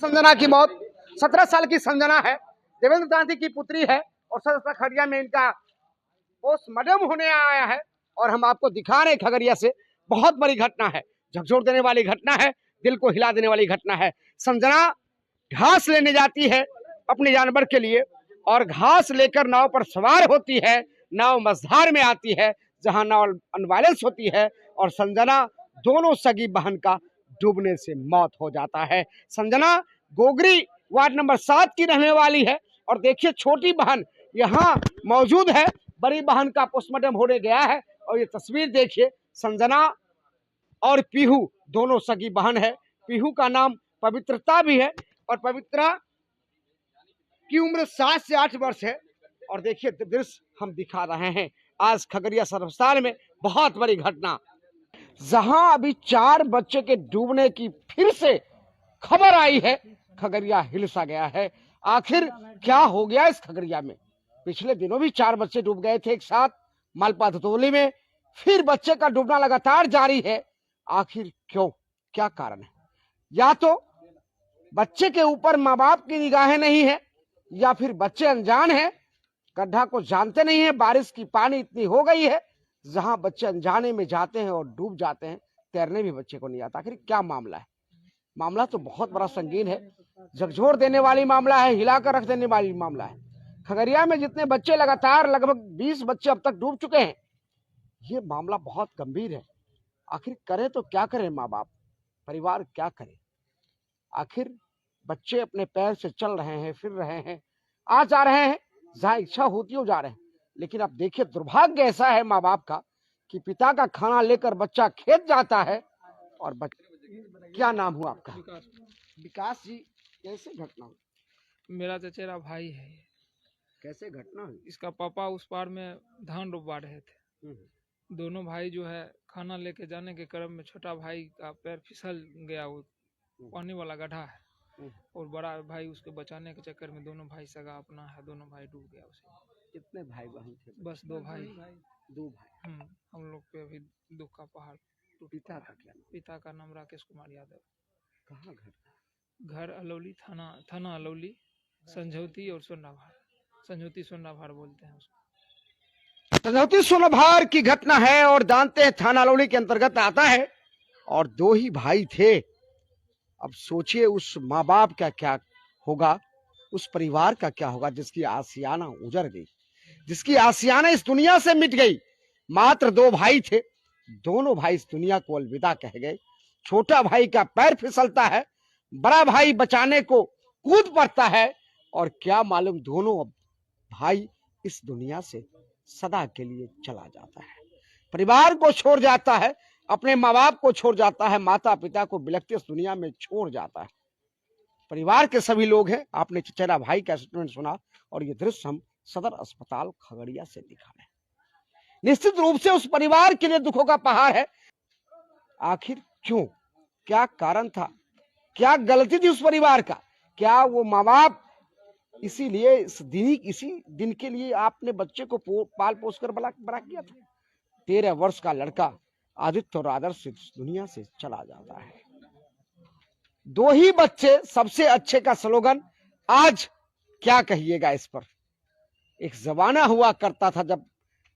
संजना की मौत। 17 साल की संजना है, देवेंद्र गांधी की पुत्री है और सदर खगड़िया में इनका पोस्टमार्टम होने आया है। और हम आपको दिखा रहे हैं खगड़िया से, बहुत बड़ी घटना है, झकझोर देने वाली घटना है, दिल को हिला देने वाली घटना है। संजना घास लेने जाती है अपने जानवर के लिए और घास लेकर नाव पर सवार होती है। नाव मझधार में आती है जहां नाव अनबैलेंस होती है और संजना दोनों सगी बहन का डूबने से मौत हो जाता है। संजना गोगरी वार्ड नंबर 7 की रहने वाली है और देखिए छोटी बहन यहाँ मौजूद है, बड़ी बहन का पोस्टमार्टम होने गया है। और ये तस्वीर देखिए, संजना और पीहू दोनों सगी बहन है। पीहू का नाम पवित्रता भी है और पवित्रा की उम्र 7 से 8 वर्ष है। और देखिए दृश्य हम दिखा रहे हैं आज खगड़िया सदर अस्पताल में, बहुत बड़ी घटना, जहां अभी 4 बच्चे के डूबने की फिर से खबर आई है। खगड़िया हिल सा गया है। आखिर क्या हो गया इस खगड़िया में? पिछले दिनों भी 4 बच्चे डूब गए थे एक साथ मालपा धतौली में, फिर बच्चे का डूबना लगातार जारी है। आखिर क्यों, क्या कारण है? या तो बच्चे के ऊपर माँ बाप की निगाहें नहीं है, या फिर बच्चे अनजान हैं, गड्ढा को जानते नहीं है। बारिश की पानी इतनी हो गई है जहां बच्चे अनजाने में जाते हैं और डूब जाते हैं, तैरने भी बच्चे को नहीं आता। आखिर क्या मामला है? मामला तो बहुत बड़ा संगीन है, झकझोर देने वाली मामला है, हिलाकर रख देने वाली मामला है। खगड़िया में जितने बच्चे लगातार लगभग 20 बच्चे अब तक डूब चुके हैं, ये मामला बहुत गंभीर है। आखिर करें तो क्या करें, माँ बाप परिवार क्या करे? आखिर बच्चे अपने पैर से चल रहे हैं, फिर रहे हैं, आ जा रहे हैं, जहां इच्छा होती हो जा रहे हैं। लेकिन अब देखिए दुर्भाग्य ऐसा है माँ बाप का कि पिता का खाना लेकर बच्चा खेत जाता है और क्या नाम हुआ आपका? विकास जी, कैसे घटना हुई? मेरा चचेरा भाई है ये। कैसे घटना हुई? इसका पापा उस पार में धान रोपवा रहे थे। दोनों भाई जो है खाना लेके जाने के क्रम में छोटा भाई का पैर फिसल गया, वो पानी वाला गड्ढा है, और बड़ा भाई उसको बचाने के चक्कर में दोनों भाई सगा अपना है, दोनों भाई डूब गया उसे। कितने भाई बहन थे? बस 2 भाई। 2 भाई। हम लोग पे अभी दुख का पहाड़। पिता का क्या नाम? पिता का नाम राकेश कुमार यादव। कहाँ घर? घर अलौली, थाना अलौली, संझौती और सोनाभार। संझौती सोनाभार बोलते हैं उसको। संझौती सोनाभार की घटना है और जानते हैं थाना अलौली के अंतर्गत आता है और 2 ही भाई थे। अब सोचिए उस माँ बाप का क्या होगा, उस परिवार का क्या होगा जिसकी आशियाना उजड़ गई, जिसकी आशियाना इस दुनिया से मिट गई। मात्र 2 भाई थे, दोनों भाई इस दुनिया को अलविदा कह गए। छोटा भाई का पैर फिसलता है, बड़ा भाई बचाने को कूद पड़ता है और क्या मालूम दोनों अब भाई इस दुनिया से सदा के लिए चला जाता है, परिवार को छोड़ जाता है, अपने माँ बाप को छोड़ जाता है, माता पिता को बिलखते इस दुनिया में छोड़ जाता है। परिवार के सभी लोग हैं। आपने चचेरा भाई का स्टेटमेंट सुना और ये दृश्य हम सदर अस्पताल खगड़िया से दिखा रहे हैं। निश्चित रूप से उस परिवार के लिए दुखों का पहाड़ है। आखिर क्यों, क्या कारण था, क्या गलती थी उस परिवार का? क्या वो माँ बाप इसीलिए इसी दिन के लिए आपने बच्चे को पाल पोस कर बड़ा किया था? 13 वर्ष का लड़का आदित्य और आदर्श इस दुनिया से चला जाता है। 2 ही बच्चे, सबसे अच्छे का स्लोगन आज क्या कहिएगा इस पर? एक जमाना हुआ करता था जब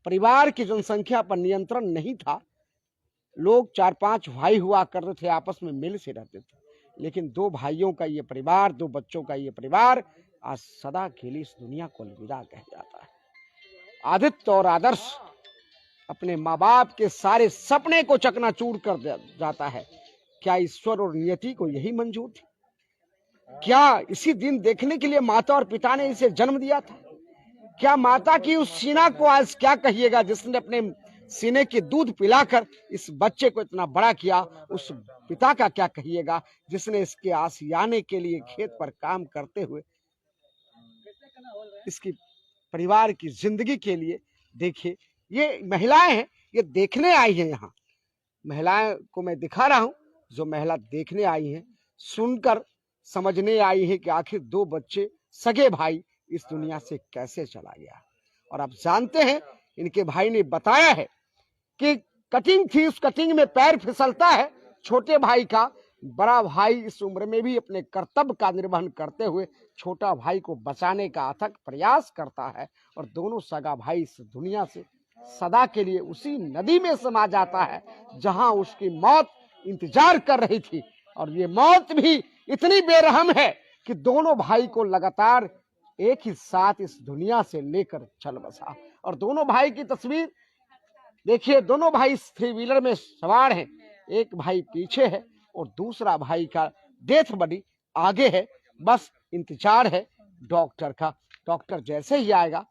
परिवार की जनसंख्या पर नियंत्रण नहीं था, लोग 4-5 भाई हुआ करते थे, आपस में मिल से रहते थे। लेकिन 2 भाइयों का ये परिवार, 2 बच्चों का ये परिवार आज सदा के लिए इस दुनिया को अलविदा कह जाता है। आदित्य और आदर्श अपने माँ बाप के सारे सपने को चकनाचूर कर जाता है। क्या ईश्वर और नियति को यही मंजूर थी? क्या इसी दिन देखने के लिए माता और पिता ने इसे जन्म दिया था? क्या माता की उस सीना को आज क्या कहिएगा जिसने अपने सीने के दूध पिलाकर इस बच्चे को इतना बड़ा किया? उस पिता का क्या कहिएगा जिसने इसके आशियाने के लिए खेत पर काम करते हुए इसकी परिवार की जिंदगी के लिए, देखिए ये महिलाएं हैं, ये देखने आई हैं। यहाँ महिलाएं को मैं दिखा रहा हूं, जो महिला देखने आई हैं, सुनकर समझने आई है कि आखिर 2 बच्चे सगे भाई इस दुनिया से कैसे चला गया। और आप जानते हैं इनके भाई ने बताया है कि कटिंग थी, उस कटिंग में पैर फिसलता है छोटे भाई का बड़ा भाई इस उम्र में भी अपने कर्तव्य का निर्वहन करते हुए छोटा भाई को बचाने का अथक प्रयास करता है और दोनों सगा भाई इस दुनिया से सदा के लिए उसी नदी में समा जाता है जहां उसकी मौत इंतजार कर रही थी। और ये मौत भी इतनी बेरहम है कि दोनों भाई को लगातार एक ही साथ इस दुनिया से लेकर चल बसा। और दोनों भाई की तस्वीर देखिए, दोनों भाई थ्री व्हीलर में सवार हैं, एक भाई पीछे है और दूसरा भाई का डेथ बॉडी आगे है। बस इंतजार है डॉक्टर का। डॉक्टर जैसे ही आएगा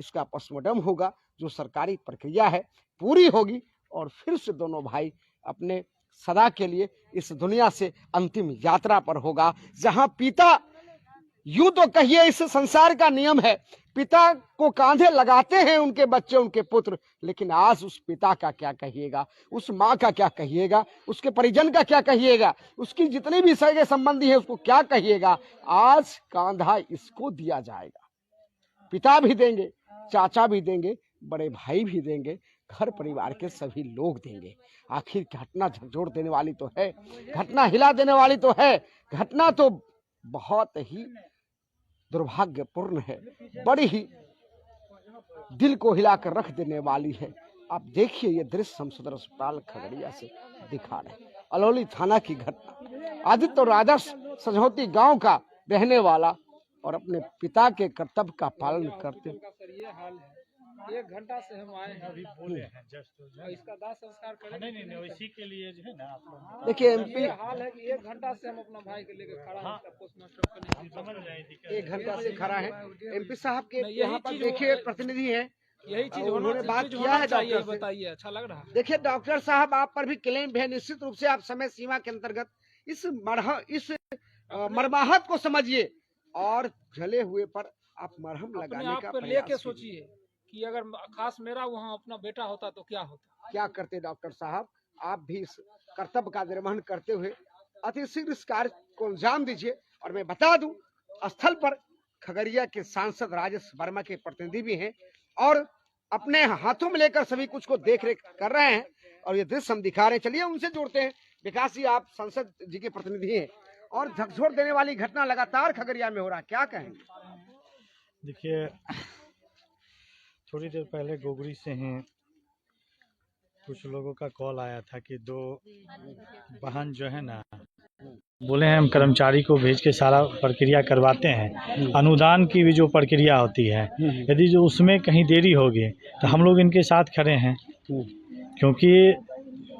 इसका पोस्टमार्टम होगा, जो सरकारी प्रक्रिया है पूरी होगी और फिर से दोनों भाई अपने सदा के लिए इस दुनिया से अंतिम यात्रा पर होगा। जहां पिता, यूं तो कहिए इस संसार का नियम है, पिता को कांधे लगाते हैं उनके बच्चे, उनके पुत्र, लेकिन आज उस पिता का क्या कहिएगा, उस माँ का क्या कहिएगा, उसके परिजन का क्या कहिएगा, उसकी जितनी भी सगे संबंधी है उसको क्या कहिएगा। आज कांधा इसको दिया जाएगा, पिता भी देंगे, चाचा भी देंगे, बड़े भाई भी देंगे, घर परिवार के सभी लोग देंगे। आखिर घटना झकझोर देने वाली तो है, घटना हिला देने वाली तो है, घटना तो बहुत ही दुर्भाग्यपूर्ण है, बड़ी ही दिल को हिलाकर रख देने वाली है। आप देखिए ये दृश्य हम सदर अस्पताल खगड़िया से दिखा रहे हैं। अलौली थाना की घटना, आदित्य और आदर्श सजौती गांव का रहने वाला और अपने पिता के कर्तव्य का पालन करते। ये हाल है, 1 घंटा से हम आए हैं, अभी बोले हैं जस्ट इसका दाह संस्कार करें। नहीं इसी के लिए जो है ना आप लोग देखिए एमपी, ये हाल है कि 1 घंटा से हम अपना भाई के लेकर खड़ा हैं, इसका पोस्टमार्टम करने समझ रहे हैं, 1 घंटा से खड़ा है। एमपी साहब के यहाँ पर देखिए प्रतिनिधि हैं, यही चीज उन्होंने बात किया है डॉक्टर से। बताइए, अच्छा लग रहा है। देखिए डॉक्टर साहब, आप पर भी क्लेम है, निश्चित रूप से आप समय सीमा के अंतर्गत इस मरमाहत को समझिए और जले हुए पर आप मरहम लगाने का प्रयास लेके सोचिए कि अगर खास मेरा वहाँ अपना बेटा होता तो क्या होता, क्या करते डॉक्टर साहब। आप भी इस कर्तव्य का निर्वहन करते हुए अति शीघ्र इस कार्य को अंजाम दीजिए। और मैं बता दूं, स्थल पर खगड़िया के सांसद राजेश वर्मा के प्रतिनिधि भी हैं और अपने हाथों में लेकर सभी कुछ को देख रेख कर रहे हैं और ये दृश्य हम दिखा रहे हैं। चलिए उनसे जोड़ते हैं। विकास जी, आप संसद जी के प्रतिनिधि हैं और झकझोर देने वाली घटना लगातार खगड़िया में हो रहा है, क्या कहेंगे? देखिए, थोड़ी देर पहले गोगरी से ही कुछ लोगों का कॉल आया था कि 2 वाहन जो है ना, बोले हैं हम कर्मचारी को भेज के सारा प्रक्रिया करवाते हैं, अनुदान की भी जो प्रक्रिया होती है, यदि जो उसमें कहीं देरी होगी तो हम लोग इनके साथ खड़े हैं। क्योंकि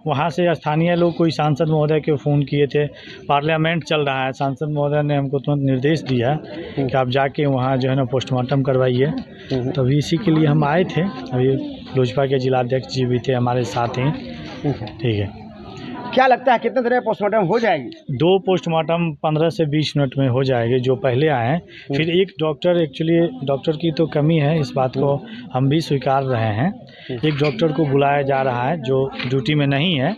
वहाँ से स्थानीय लोग कोई सांसद महोदय के फ़ोन किए थे, पार्लियामेंट चल रहा है, सांसद महोदय ने हमको तुरंत निर्देश दिया कि आप जाके वहाँ जो है ना पोस्टमार्टम करवाइए। तो अभी इसी के लिए हम आए थे। अभी लोजपा के जिलाध्यक्ष जी भी थे हमारे साथ ही। ठीक है, क्या लगता है कितने देर में पोस्टमार्टम हो जाएगी? 2 पोस्टमार्टम 15 से 20 मिनट में हो जाएगी जो पहले आए हैं। फिर एक डॉक्टर, एक्चुअली डॉक्टर की तो कमी है, इस बात को हम भी स्वीकार रहे हैं। एक डॉक्टर को बुलाया जा रहा है जो ड्यूटी में नहीं है,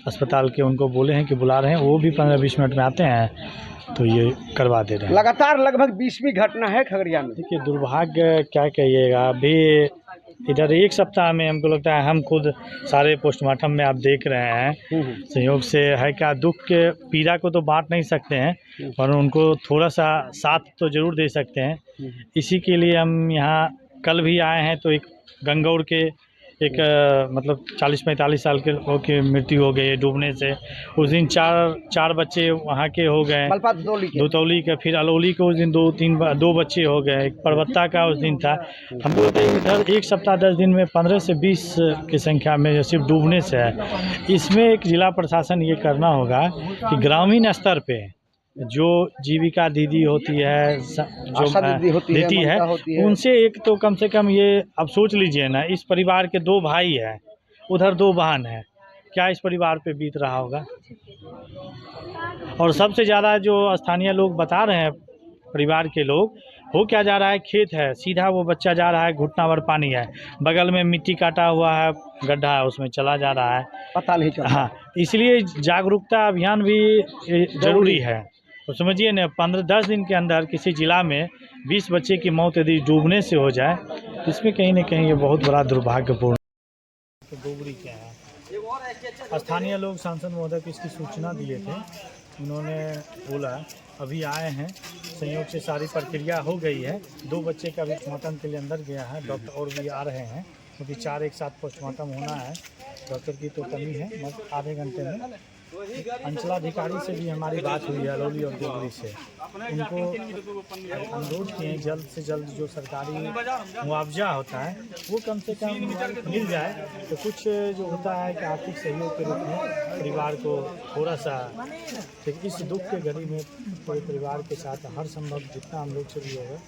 अस्पताल के उनको बोले हैं कि बुला रहे हैं, वो भी 15-20 मिनट में आते हैं तो ये करवा दे रहे हैं। लगातार लगभग 20वीं घटना है खगड़िया में। देखिए, दुर्भाग्य क्या कहिएगा, अभी इधर 1 सप्ताह में हमको लगता है, हम खुद सारे पोस्टमार्टम में आप देख रहे हैं, संयोग से है क्या, दुख के पीड़ा को तो बांट नहीं सकते हैं पर उनको थोड़ा सा साथ तो ज़रूर दे सकते हैं। इसी के लिए हम यहाँ कल भी आए हैं। तो एक गंगौर के एक मतलब 40-45 साल के लोगों की मृत्यु हो गई है डूबने से। उस दिन 4 बच्चे वहाँ के हो गए, दुतौली के, फिर अलौली के उस दिन 2 बच्चे हो गए, एक परबत्ता का उस दिन था। हम बोलते हैं इधर 1 सप्ताह 10 दिन में 15 से 20 की संख्या में सिर्फ डूबने से है। इसमें एक जिला प्रशासन ये करना होगा कि ग्रामीण स्तर पे जो जीविका दीदी होती है, जो देती है, उनसे एक तो कम से कम ये अब सोच लीजिए ना, इस परिवार के 2 भाई हैं, उधर 2 बहन हैं, क्या इस परिवार पे बीत रहा होगा। और सबसे ज़्यादा जो स्थानीय लोग बता रहे हैं, परिवार के लोग, हो क्या जा रहा है, खेत है, सीधा वो बच्चा जा रहा है, घुटना भर पानी है, बगल में मिट्टी काटा हुआ है, गड्ढा है, उसमें चला जा रहा है, पता नहीं चला। हाँ, इसलिए जागरूकता अभियान भी ज़रूरी है। तो समझिए ना, 15-10 दिन के अंदर किसी ज़िला में 20 बच्चे की मौत यदि डूबने से हो जाए, इसमें कहीं ना कहीं ये बहुत बड़ा दुर्भाग्यपूर्ण। तो गोगरी क्या है, स्थानीय लोग सांसद महोदय को इसकी सूचना दिए थे। उन्होंने बोला अभी आए हैं, संयोग से सारी प्रक्रिया हो गई है। 2 बच्चे का भी पोस्टमार्टम के लिए अंदर गया है, डॉक्टर और भी आ रहे हैं क्योंकि 4 एक साथ पोस्टमार्टम होना है। डॉक्टर की तो कमी है, मगर आधे घंटे में अंचलाधिकारी से भी हमारी बात हुई है, अलौली और देवरी से। उनको अनुरोध किए जल्द से जल्द जो सरकारी मुआवजा होता है वो कम से कम मिल जाए, तो कुछ जो होता है कि आर्थिक सहयोग के रूप में परिवार को थोड़ा सा, इस दुख के घड़ी में पूरे परिवार के साथ हर संभव जितना हम लोग से भी होगा